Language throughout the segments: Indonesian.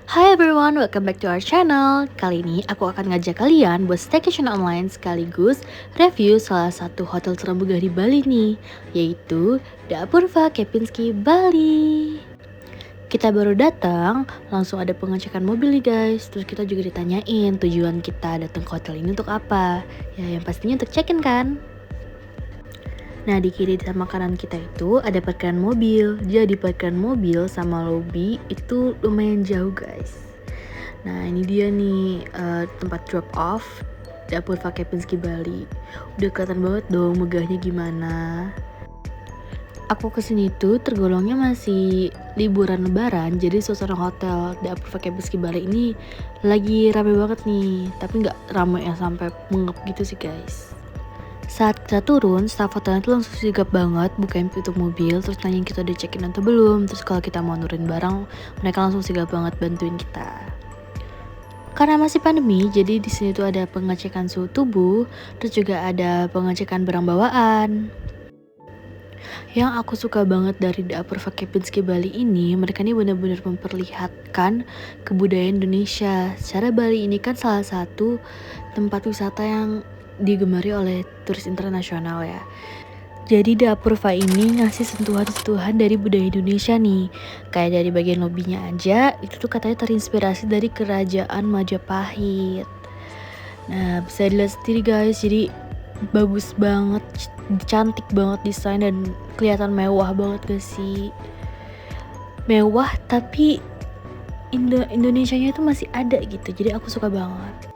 Hi everyone, welcome back to our channel. Kali ini aku akan ngajak kalian buat staycation online sekaligus review salah satu hotel termegah di Bali nih, yaitu The Apurva Kempinski Bali. Kita baru datang, langsung ada pengecekan mobil nih guys. Terus kita juga ditanyain tujuan kita datang ke hotel ini untuk apa. Ya yang pastinya untuk check-in kan. Nah di kiri sama kanan kita itu ada parkiran mobil. Jadi parkiran mobil sama lobby itu lumayan jauh guys. Nah ini dia nih tempat drop off The Apurva Kempinski Bali. Udah kelihatan banget dong megahnya gimana. Aku kesini tuh tergolongnya masih liburan lebaran. Jadi suasana hotel The Apurva Kempinski Bali ini lagi rame banget nih. Tapi gak rame yang sampai mengep gitu sih guys. Saat kita turun, staf hotelnya tuh langsung sigap banget bukain pintu mobil, terus nanyain kita udah check-in atau belum. Terus kalau kita mau nurunin barang, mereka langsung sigap banget bantuin kita. Karena masih pandemi, jadi di sini tuh ada pengecekan suhu tubuh, terus juga ada pengecekan barang bawaan. Yang aku suka banget dari The Apurva Kempinski Bali ini, mereka ini benar-benar memperlihatkan kebudayaan Indonesia. Secara Bali ini kan salah satu tempat wisata yang digemari oleh turis internasional ya. Jadi The Apurva ini ngasih sentuhan-sentuhan dari budaya Indonesia nih. Kayak dari bagian lobbynya aja, itu tuh katanya terinspirasi dari kerajaan Majapahit. Nah bisa dilihat sendiri guys, jadi bagus banget, cantik banget desain dan kelihatan mewah banget gak sih? Mewah tapi Indonesianya itu masih ada gitu, jadi aku suka banget.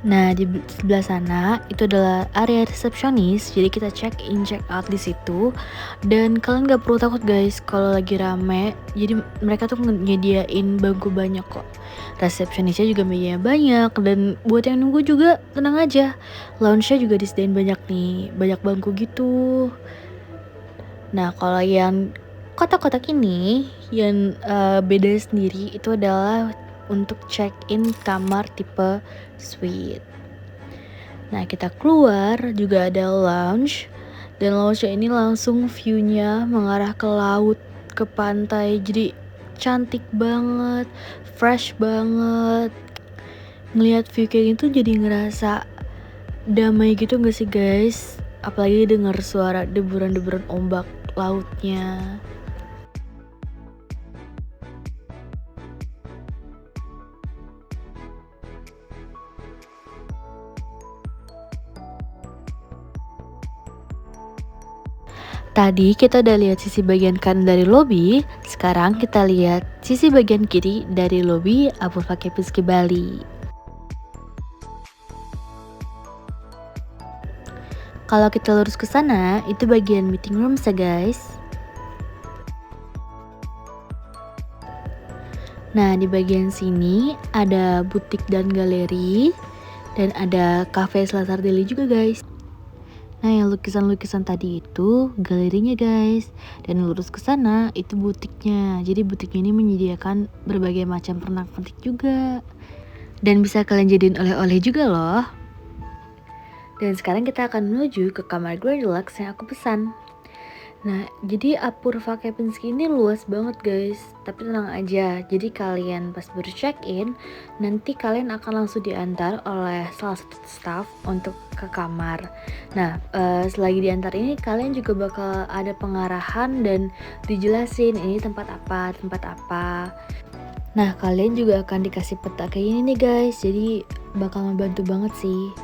Nah di sebelah sana itu adalah area resepsionis, jadi kita check in check out di situ. Dan kalian gak perlu takut guys kalau lagi rame, jadi mereka tuh nyediain bangku banyak kok. Resepsionisnya juga mejanya banyak, dan buat yang nunggu juga tenang aja, lounge-nya juga disediain banyak nih, banyak bangku gitu. Nah kalau yang kotak-kotak ini yang beda sendiri itu adalah untuk check-in kamar tipe suite. Nah kita keluar juga ada lounge, dan lounge ini langsung view-nya mengarah ke laut, ke pantai, jadi cantik banget, fresh banget. Ngelihat view kayak gitu jadi ngerasa damai gitu gak sih guys? Apalagi denger suara deburan-deburan ombak lautnya. Tadi kita udah lihat sisi bagian kanan dari lobby, sekarang kita lihat sisi bagian kiri dari lobby Apurva Kempinski Bali. Kalau kita lurus ke sana, itu bagian meeting rooms ya guys. Nah di bagian sini ada butik dan galeri, dan ada cafe Selasar Deli juga guys. Nah yang lukisan-lukisan tadi itu galerinya guys, dan lurus ke sana itu butiknya. Jadi butiknya ini menyediakan berbagai macam pernak-pernik juga, dan bisa kalian jadiin oleh-oleh juga loh. Dan sekarang kita akan menuju ke kamar Grand Deluxe yang aku pesan. Nah jadi Apurva Kempinski ini luas banget guys, tapi tenang aja, jadi kalian pas baru check in, nanti kalian akan langsung diantar oleh salah satu staff untuk ke kamar. Nah selagi diantar ini kalian juga bakal ada pengarahan dan dijelasin ini tempat apa. Nah kalian juga akan dikasih peta kayak ini nih guys, jadi bakal membantu banget sih.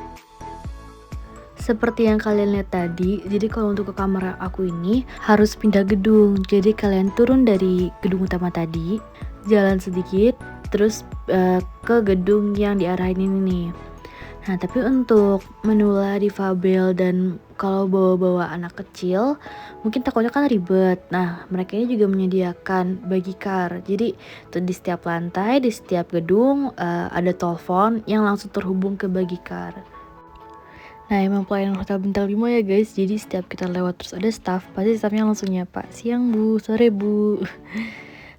Seperti yang kalian lihat tadi, jadi kalau untuk ke kamar aku ini harus pindah gedung. Jadi kalian turun dari gedung utama tadi, jalan sedikit, terus ke gedung yang diarahin ini nih. Nah tapi untuk menula difabel dan kalau bawa-bawa anak kecil, mungkin takutnya kan ribet. Nah mereka ini juga menyediakan bagicar. Jadi tuh di setiap lantai, di setiap gedung ada telepon yang langsung terhubung ke bagicar. Nah emang pelayanan hotel bintang 5 ya guys, jadi setiap kita lewat terus ada staff, pasti staffnya langsung nyapa, siang bu, sore bu.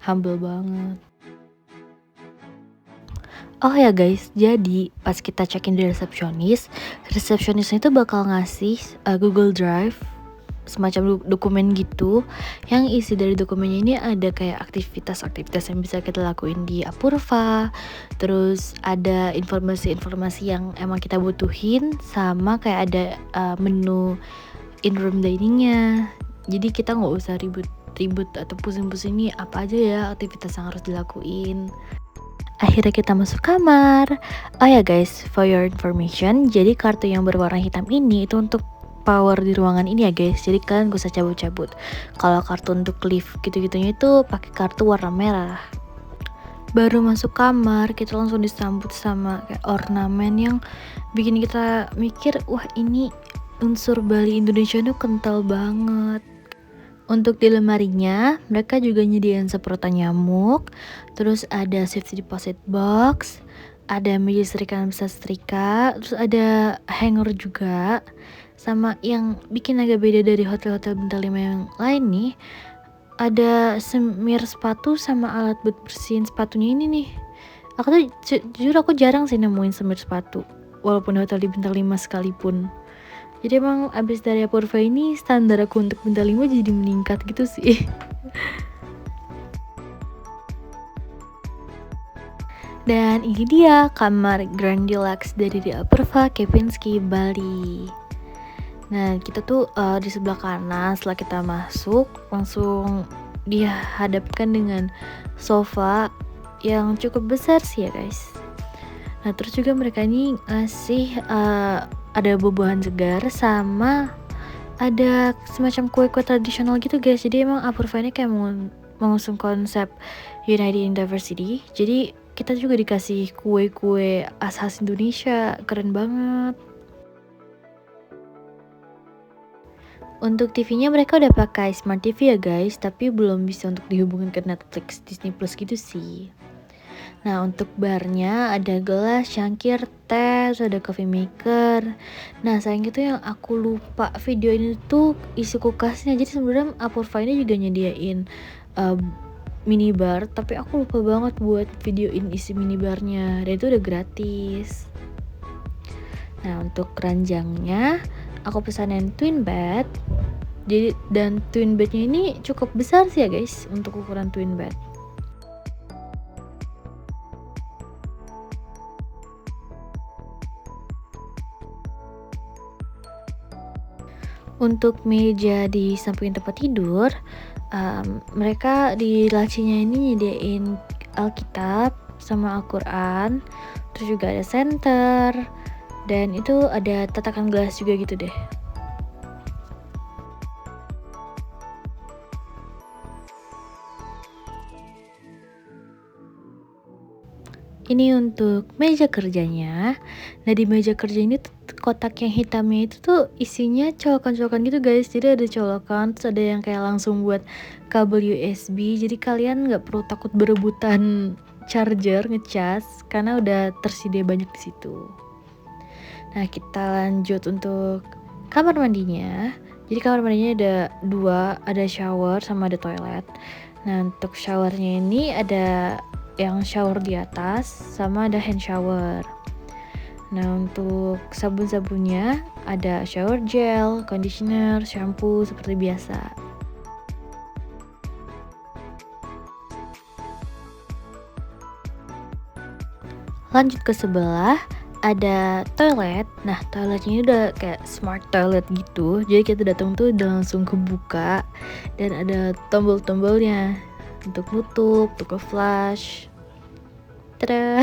Humble banget. Oh ya guys, jadi pas kita check-in di resepsionisnya itu bakal ngasih Google Drive semacam dokumen gitu, yang isi dari dokumennya ini ada kayak aktivitas-aktivitas yang bisa kita lakuin di Apurva, terus ada informasi-informasi yang emang kita butuhin, sama kayak ada menu in-room diningnya. Jadi kita nggak usah ribut atau pusing-pusing nih apa aja ya aktivitas yang harus dilakuin. Akhirnya kita masuk kamar. Oh ya guys, for your information, jadi kartu yang berwarna hitam ini itu untuk power di ruangan ini ya guys. Jadi kalian gak usah cabut-cabut. Kalau kartu untuk lift gitu-gitunya itu pakai kartu warna merah. Baru masuk kamar, kita langsung disambut sama kayak ornamen yang bikin kita mikir, wah ini unsur Bali Indonesia itu kental banget. Untuk di lemarinya, mereka juga nyediain semprotan nyamuk, terus ada safety deposit box, ada meja setrika yang bisa setrika, terus ada hanger juga. Sama yang bikin agak beda dari hotel-hotel bintang 5 yang lain nih, ada semir sepatu sama alat buat bersihin sepatunya ini nih. Aku tuh jujur aku jarang sih nemuin semir sepatu, walaupun hotel di bintang 5 sekalipun. Jadi emang abis dari Apurva ini standar aku untuk bintang 5 jadi meningkat gitu sih. Dan ini dia kamar Grand Deluxe dari The Apurva Kempinski Bali. Nah kita tuh di sebelah kanan setelah kita masuk langsung dihadapkan dengan sofa yang cukup besar sih ya guys. Nah terus juga mereka ini ngasih ada buah-buahan segar sama ada semacam kue-kue tradisional gitu guys. Jadi emang Apurva ini kayak mengusung konsep United in Diversity. Jadi kita juga dikasih kue-kue khas Indonesia, keren banget. Untuk TV-nya mereka udah pakai Smart TV ya guys, tapi belum bisa untuk dihubungin ke Netflix, Disney Plus gitu sih. Nah untuk barnya ada gelas, cangkir, teh, terus ada coffee maker. Nah sayang gitu yang aku lupa video ini tuh isi kulkasnya. Jadi sebenarnya Apurva ini juga nyediain minibar, tapi aku lupa banget buat videoin isi minibarnya. Dan itu udah gratis. Nah untuk ranjangnya aku pesanin twin bed. Jadi dan twin bednya ini cukup besar sih ya guys untuk ukuran twin bed. Untuk meja di samping tempat tidur, mereka di lacinya ini nyediain Alkitab sama Al-Quran, terus juga ada senter, dan itu ada tatakan gelas juga gitu deh. Ini untuk meja kerjanya. Nah di meja kerja ini tuh kotak yang hitamnya itu tuh isinya colokan-colokan gitu guys. Jadi ada colokan, terus ada yang kayak langsung buat kabel USB. Jadi kalian nggak perlu takut berebutan charger ngecas karena udah tersedia banyak di situ. Nah kita lanjut untuk kamar mandinya. Jadi kamar mandinya ada dua, ada shower sama ada toilet. Nah untuk showernya ini ada yang shower di atas sama ada hand shower. Nah untuk sabun-sabunnya ada shower gel, conditioner, shampoo seperti biasa. Lanjut ke sebelah ada toilet. Nah toiletnya ini udah kayak smart toilet gitu. Jadi kita datang tuh udah langsung kebuka dan ada tombol-tombolnya untuk nutup, untuk flush. Tada.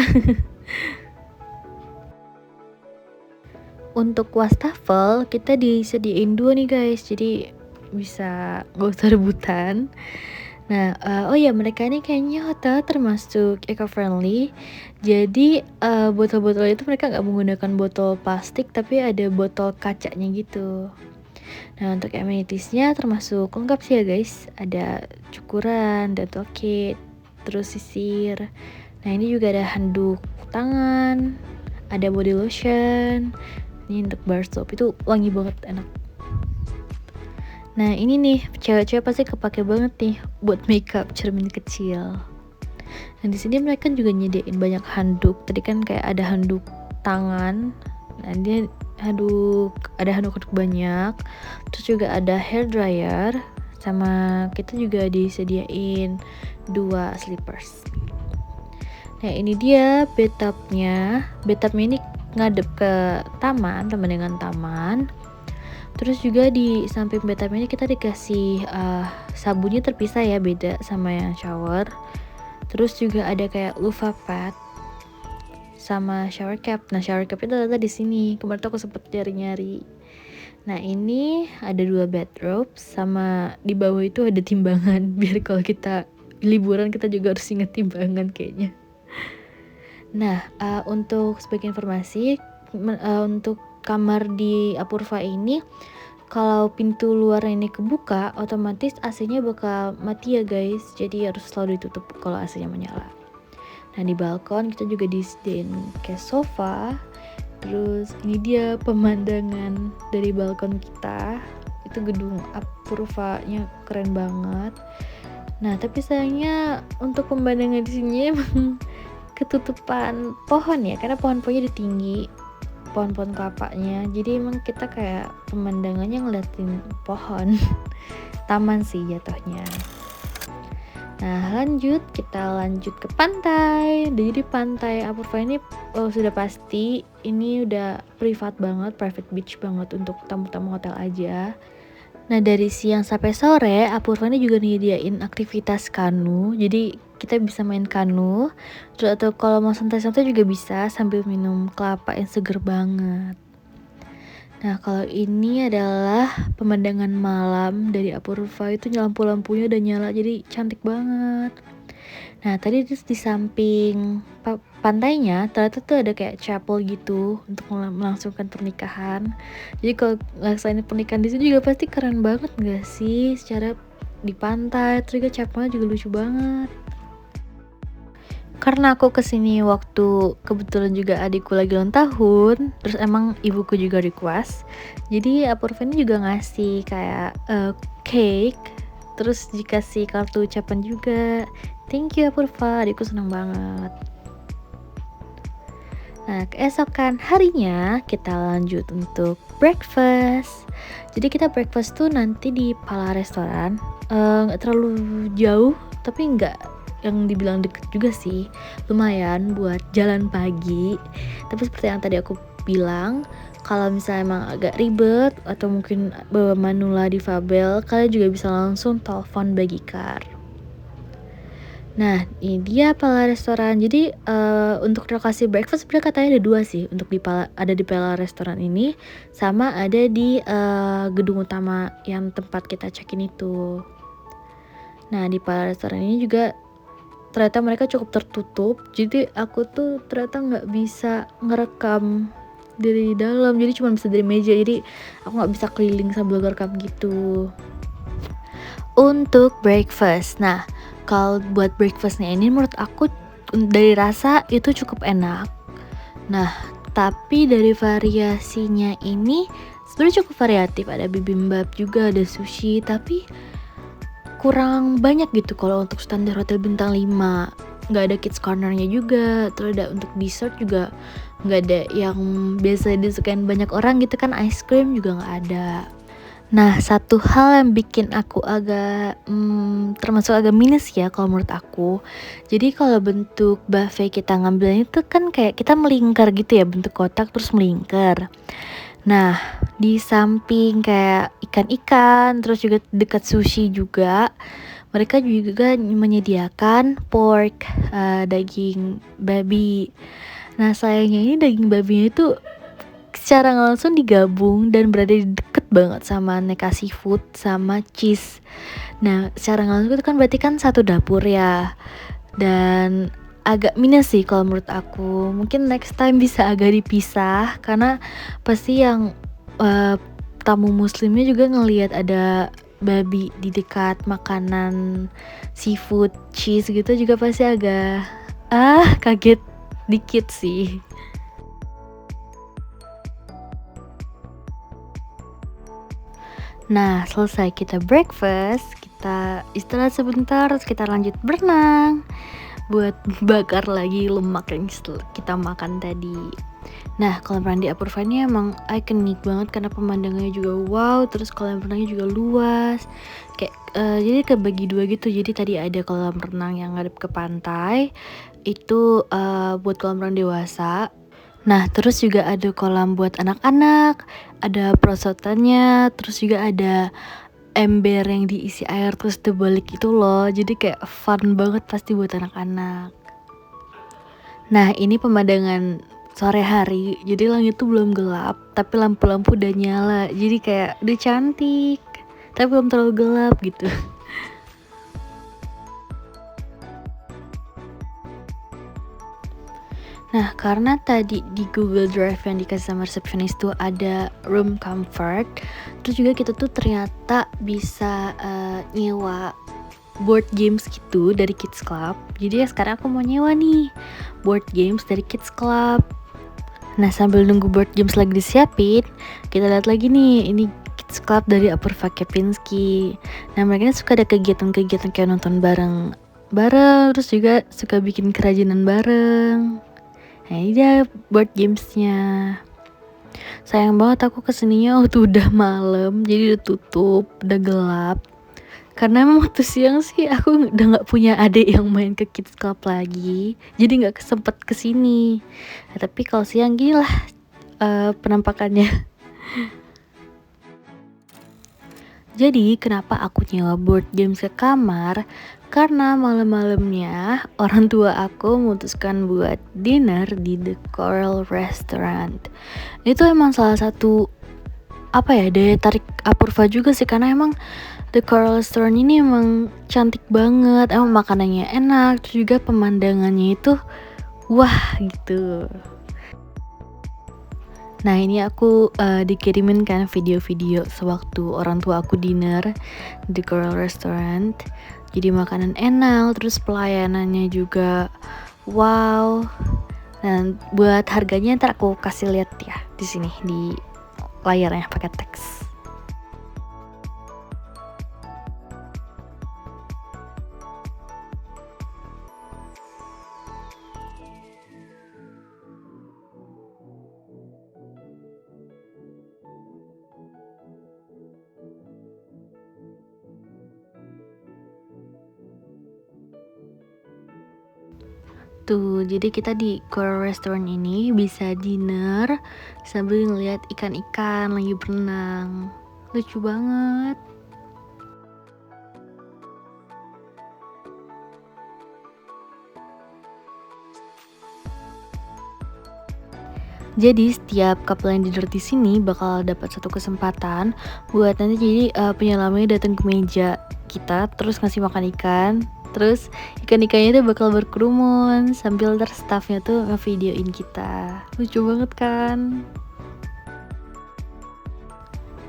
Untuk wastafel kita disediain dua nih guys, jadi bisa gak usah rebutan. Nah oh ya mereka ini kayaknya hotel termasuk eco-friendly. Jadi botol-botol itu mereka nggak menggunakan botol plastik tapi ada botol kacanya gitu. Nah untuk amenitiesnya termasuk lengkap sih ya guys. Ada cukuran, dental kit, terus sisir. Nah ini juga ada handuk tangan, ada body lotion. Ini untuk bar soap, itu wangi banget, enak. Nah ini nih cewek-cewek pasti kepake banget nih buat makeup cermin kecil. Nah di sini mereka juga nyediain banyak handuk. Tadi kan kayak ada handuk tangan. Nah dia handuk, ada handuk banyak, terus juga ada hair dryer, sama kita juga disediain 2 slippers. Nah ini dia bathtubnya ini ngadep ke taman dengan taman. Terus juga di samping bathtub ini kita dikasih sabunnya terpisah ya, beda sama yang shower. Terus juga ada kayak loofah pad sama shower cap. Nah shower cap itu ternyata di sini. Kemarin tuh aku sempet nyari-nyari. Nah ini ada 2 bathrobe, sama di bawah itu ada timbangan biar kalau kita liburan kita juga harus inget timbangan kayaknya. Nah untuk sebagai informasi, untuk kamar di Apurva ini, kalau pintu luar ini kebuka, otomatis AC-nya bakal mati ya guys. Jadi harus selalu ditutup kalau AC-nya menyala. Nah di balkon kita juga disediain kayak sofa. Terus ini dia pemandangan dari balkon kita. Itu gedung Apurva-nya keren banget. Nah tapi sayangnya untuk pemandangan di sini emang ketutupan pohon ya, karena pohon-pohonnya udah tinggi, pohon-pohon kelapanya. Jadi emang kita kayak pemandangannya ngeliatin pohon. Taman sih jatuhnya. Nah kita lanjut ke pantai. Jadi pantai Apurva ini sudah pasti ini udah privat banget, private beach banget untuk tamu-tamu hotel aja. Nah dari siang sampai sore Apurva ini juga nyediain aktivitas kanu. Jadi kita bisa main kanu. Terus atau kalau mau santai-santai juga bisa sambil minum kelapa yang seger banget. Nah kalau ini adalah pemandangan malam dari Apurva, itu lampu-lampunya udah nyala jadi cantik banget. Nah tadi terus di samping pantainya ternyata tuh ada kayak chapel gitu untuk melangsungkan pernikahan. Jadi kalau ngelaksanain pernikahan di sini juga pasti keren banget gak sih, secara di pantai. Terus juga chapelnya juga lucu banget. Karena aku kesini waktu kebetulan juga adikku lagi ulang tahun, terus emang ibuku juga request, jadi Apurva ini juga ngasih kayak cake, terus dikasih kartu ucapan juga. Thank you Apurva, adikku seneng banget. Nah keesokan harinya kita lanjut untuk breakfast. Jadi kita breakfast tuh nanti di Pala Restoran, nggak terlalu jauh tapi nggak yang dibilang deket juga sih, lumayan buat jalan pagi. Tapi seperti yang tadi aku bilang, kalau misalnya emang agak ribet atau mungkin bawa manula difabel, kalian juga bisa langsung telepon Bagikar. Nah ini dia Pala Restoran. Jadi untuk lokasi breakfast sebenarnya katanya ada 2 sih, untuk ada di Pala Restoran ini, sama ada di gedung utama yang tempat kita check-in itu. Nah di Pala Restoran ini juga ternyata mereka cukup tertutup, jadi aku tuh ternyata nggak bisa ngerekam dari dalam, jadi cuma bisa dari meja, jadi aku nggak bisa keliling sambil ngerekam gitu. Untuk breakfast, nah kalau buat breakfastnya ini menurut aku dari rasa itu cukup enak. Nah tapi dari variasinya ini sebenarnya cukup variatif, ada bibimbap juga, ada sushi, tapi kurang banyak gitu kalau untuk standar hotel bintang 5. Nggak ada kids cornernya juga. Terus ada untuk dessert juga nggak ada yang biasa disukain banyak orang gitu kan, ice cream juga nggak ada. Nah satu hal yang bikin aku agak termasuk agak minus ya kalau menurut aku, jadi kalau bentuk buffet kita ngambilnya itu kan kayak kita melingkar gitu ya, bentuk kotak terus melingkar. Nah di samping kayak ikan-ikan, terus juga dekat sushi juga, mereka juga menyediakan pork, daging babi. Nah sayangnya ini daging babinya itu secara langsung digabung dan berada di deket banget sama aneka seafood sama cheese. Nah secara langsung itu kan berarti kan satu dapur ya, dan agak minus sih kalau menurut aku. Mungkin next time bisa agak dipisah, karena pasti yang tamu muslimnya juga ngelihat ada babi di dekat makanan seafood cheese gitu, juga pasti agak kaget dikit sih. Nah selesai kita breakfast, kita istirahat sebentar, terus kita lanjut berenang. buat bakar lagi lemak yang kita makan tadi. Nah, kolam renang di Apurva ini emang ikonik banget karena pemandangannya juga wow, terus kolam renangnya juga luas. Kayak jadi kebagi dua gitu. Jadi tadi ada kolam renang yang ngadep ke pantai, itu buat kolam renang dewasa. Nah, terus juga ada kolam buat anak-anak, ada perosotannya, terus juga ada ember yang diisi air terus dibalik itu loh. Jadi kayak fun banget pasti buat anak-anak. Nah, ini pemandangan sore hari. Jadi langit tuh belum gelap, tapi lampu-lampu udah nyala. Jadi kayak udah cantik, tapi belum terlalu gelap gitu. Nah, karena tadi di Google Drive yang dikasih sama resepsionis tuh ada room comfort, terus juga kita tuh ternyata bisa nyewa board games gitu dari Kids Club. Jadi ya sekarang aku mau nyewa nih board games dari Kids Club. Nah, sambil nunggu board games lagi disiapin, kita lihat lagi nih, ini Kids Club dari Apurva Kempinski. Nah, mereka suka ada kegiatan-kegiatan kayak nonton bareng, terus juga suka bikin kerajinan bareng. Nah, ini dia board gamesnya. Sayang banget aku kesininya waktu udah malam, jadi udah tutup, udah gelap. Karena emang waktu siang sih aku udah nggak punya adik yang main ke Kids Club lagi, jadi nggak sempet kesini. Nah, tapi kalau siang gini lah penampakannya. Jadi kenapa aku nyewa board games ke kamar? Karena malam-malamnya orang tua aku memutuskan buat dinner di The Coral Restaurant. Itu emang salah satu daya tarik Apurva juga sih, karena emang The Coral Restaurant ini emang cantik banget, emang makanannya enak, terus juga pemandangannya itu wah gitu. Nah, ini aku dikirimin kan video-video sewaktu orang tua aku dinner di Coral Restaurant. Jadi makanan enak, terus pelayanannya juga wow. Dan buat harganya ntar aku kasih lihat ya di sini di layarnya pakai teks. Tuh, jadi kita di Coral Restaurant ini bisa dinner sambil ngeliat ikan-ikan lagi berenang. Lucu banget. Jadi setiap couple yang dinner di sini bakal dapat satu kesempatan buat nanti jadi penyelamnya datang ke meja kita terus ngasih makan ikan. Terus ikan-ikannya itu bakal berkerumun sambil ntar staffnya tuh ngevideoin kita. Lucu banget kan?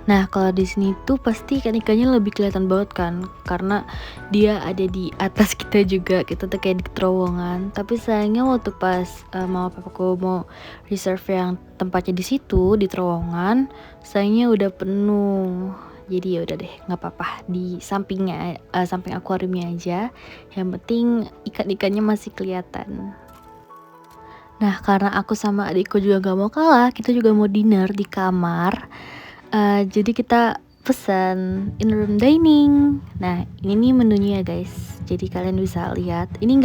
Nah, kalau di sini tuh pasti ikan-ikannya lebih kelihatan banget kan, karena dia ada di atas kita juga, kita tuh kayak di terowongan. Tapi sayangnya waktu pas mama papaku mau reserve yang tempatnya di situ di terowongan, sayangnya udah penuh. Jadi ya udah deh, nggak apa-apa di sampingnya, samping akuariumnya aja. Yang penting ikan-ikannya masih kelihatan. Nah, karena aku sama adikku juga gak mau kalah, kita juga mau dinner di kamar. Jadi kita pesan in room dining. Nah, ini nih menunya ya guys. Jadi kalian bisa lihat. Ini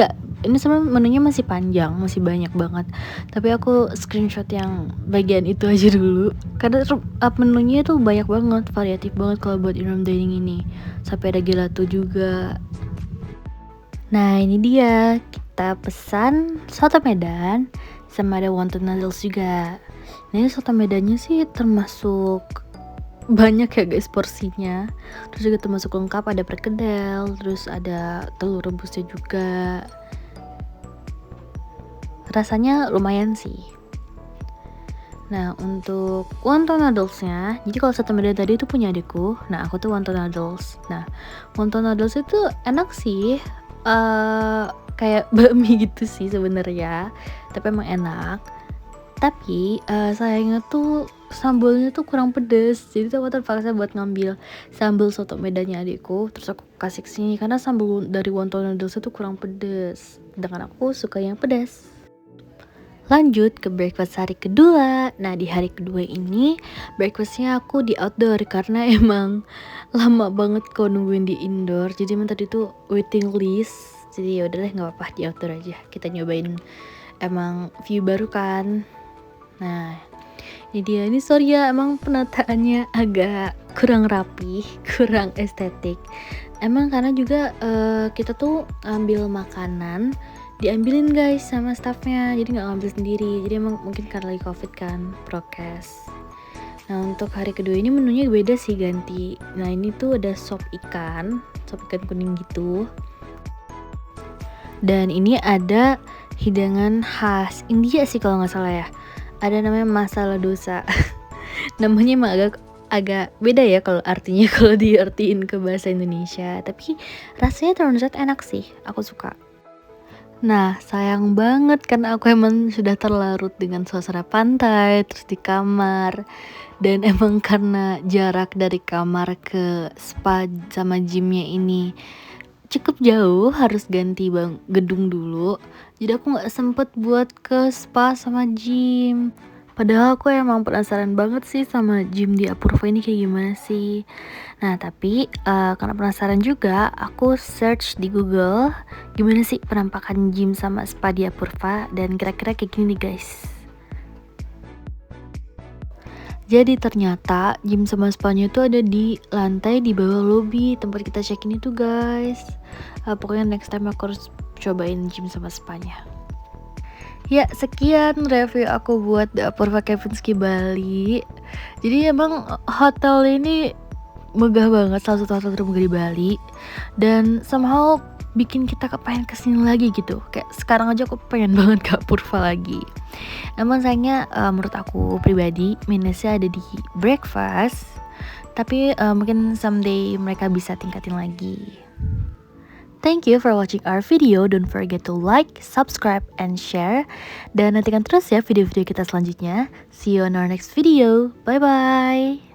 sebenarnya menunya masih panjang, masih banyak banget. Tapi aku screenshot yang bagian itu aja dulu. Karena menunya itu banyak banget, variatif banget kalau buat in room dining ini. Sampai ada gelato juga. Nah, ini dia. Kita pesan soto Medan sama ada wonton noodles juga. Nah, ini soto Medannya sih termasuk banyak ya guys porsinya, terus juga termasuk lengkap, ada perkedel, terus ada telur rebusnya juga. Rasanya lumayan sih. Nah, untuk wonton noodlesnya, jadi kalau soto Medan tadi itu punya adikku, nah aku tuh wonton noodles. Nah, wonton noodles itu enak sih, kayak bakmi gitu sih sebenarnya, tapi emang enak. Tapi sayangnya tuh sambalnya tuh kurang pedes, jadi tuh aku terpaksa buat ngambil sambal soto Medannya adikku, terus aku kasih ke sini karena sambal dari wonton noodles itu kurang pedes, sedangkan aku suka yang pedas. Lanjut ke breakfast hari kedua. Nah, di hari kedua ini breakfastnya aku di outdoor karena emang lama banget kau nungguin di indoor. Jadi emang tadi tuh waiting list. Jadi ya udah deh, nggak apa-apa, di outdoor aja. Kita nyobain, emang view baru kan. Nah, ini dia. Ini sorry ya, emang penataannya agak kurang rapi, kurang estetik. Emang karena juga kita tuh ambil makanan diambilin guys sama staffnya, jadi nggak ngambil sendiri. Jadi emang mungkin karena lagi covid kan, prokes. Nah, untuk hari kedua ini menunya beda sih, ganti. Nah, ini tuh ada sop ikan kuning gitu, dan ini ada hidangan khas India sih kalau nggak salah ya, ada namanya masala dosa. Namanya emang agak beda ya kalau artinya, kalau diartiin ke bahasa Indonesia, tapi rasanya ternyata enak sih, aku suka. Nah, sayang banget karena aku emang sudah terlarut dengan suasana pantai, terus di kamar. Dan emang karena jarak dari kamar ke spa sama gymnya ini cukup jauh, harus ganti gedung dulu. Jadi aku gak sempet buat ke spa sama gym. Padahal aku emang penasaran banget sih sama gym di Apurva ini kayak gimana sih. Nah, tapi karena penasaran juga, aku search di Google gimana sih penampakan gym sama spa di Apurva, dan kira-kira kayak gini nih guys. Jadi ternyata gym sama spanya itu ada di lantai di bawah lobby tempat kita check-in itu guys. Pokoknya next time aku harus cobain gym sama spanya. Ya, sekian review aku buat The Apurva Kempinski Bali. Jadi emang hotel ini megah banget, salah satu hotel termegah di Bali, dan somehow bikin kita kepengen kesini lagi gitu. Kayak sekarang aja aku pengen banget ke Apurva lagi. Emang sayangnya menurut aku pribadi minusnya ada di breakfast, tapi mungkin someday mereka bisa tingkatin lagi. Thank you for watching our video. Don't forget to like, subscribe, and share. Dan nantikan terus ya video-video kita selanjutnya. See you on our next video. Bye-bye.